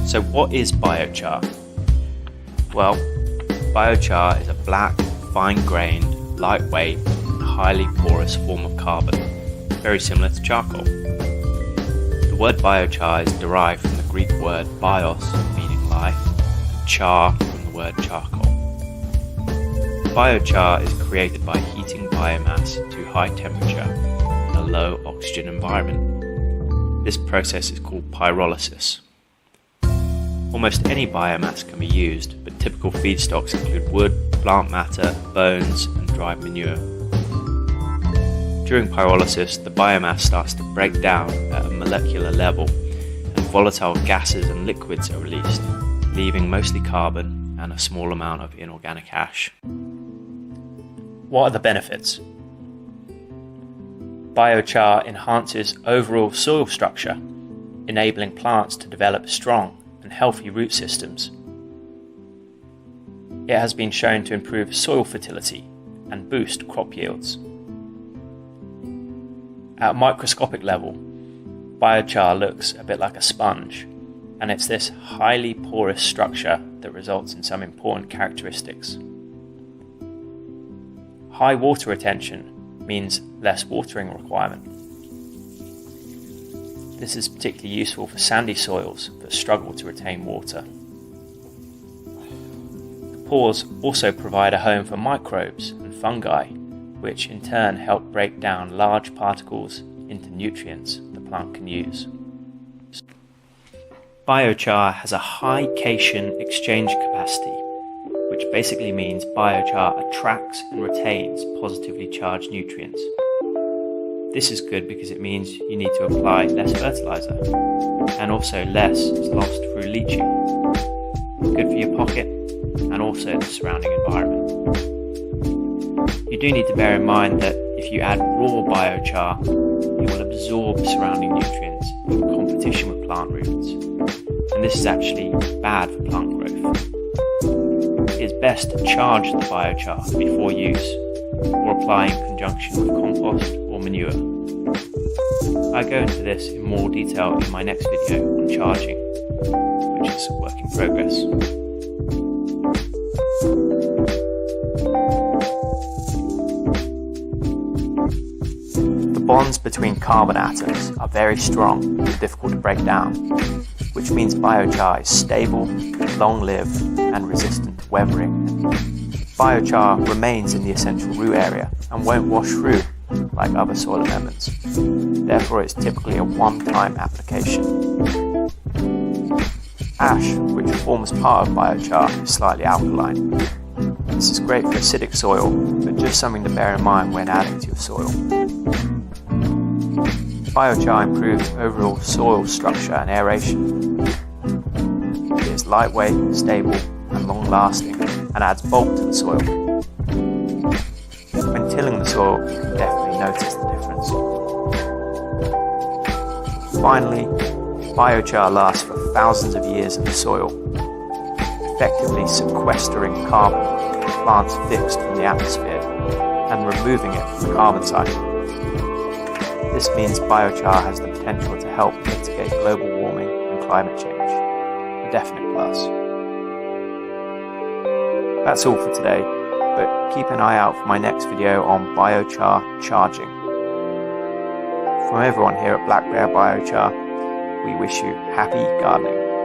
So what is biochar? Well, biochar is a black, fine-grained, lightweight, and highly porous form of carbon, very similar to charcoal. The word biochar is derived from the Greek word bios, meaning life, and char from the word charcoal. Biochar is created by heating biomass to high temperature in a low oxygen environment. This process is called pyrolysis. Almost any biomass can be used, but typical feedstocks include wood, plant matter, bones, and dried manure. During pyrolysis, the biomass starts to break down at a molecular level, and volatile gases and liquids are released, leaving mostly carbon and a small amount of inorganic ash. What are the benefits? Biochar enhances overall soil structure, enabling plants to develop strong and healthy root systems. It has been shown to improve soil fertility and boost crop yields. At a microscopic level, biochar looks a bit like a sponge, and it's this highly porous structure that results in some important characteristics. High water retention means less watering requirement. This is particularly useful for sandy soils that struggle to retain water. The pores also provide a home for microbes and fungi, which in turn help break down large particles into nutrients the plant can use. Biochar has a high cation exchange capacity, which basically means biochar attracts and retains positively charged nutrients. This is good because it means you need to apply less fertilizer, and also less is lost through leaching. Good for your pocket and also the surrounding environment. You do need to bear in mind that if you add raw biochar, it will absorb surrounding nutrients in competition with plant roots, and this is actually bad for plant growth. It is best to charge the biochar before use, or apply in conjunction with compost or manure. I go into this in more detail in my next video on charging, which is a work in progress. The bonds between carbon atoms are very strong and difficult to break down, which means biochar is stable, long-lived, and resistant to weathering. Biochar remains in the essential root area and won't wash through like other soil amendments. Therefore, it's typically a one-time application. Ash, which forms part of biochar, is slightly alkaline. This is great for acidic soil, but just something to bear in mind when adding to your soil. Biochar improves overall soil structure and aeration. It is lightweight, stable, and long-lasting, and adds bulk to the soil. When tilling the soil, you can definitely notice the difference. Finally, biochar lasts for thousands of years in the soil, effectively sequestering carbon that plants fixed from the atmosphere and removing it from the carbon cycle. This means biochar has the potential to help mitigate global warming and climate change. A definite plus. That's all for today, but keep an eye out for my next video on biochar charging. From everyone here at Black Bear Biochar, we wish you happy gardening.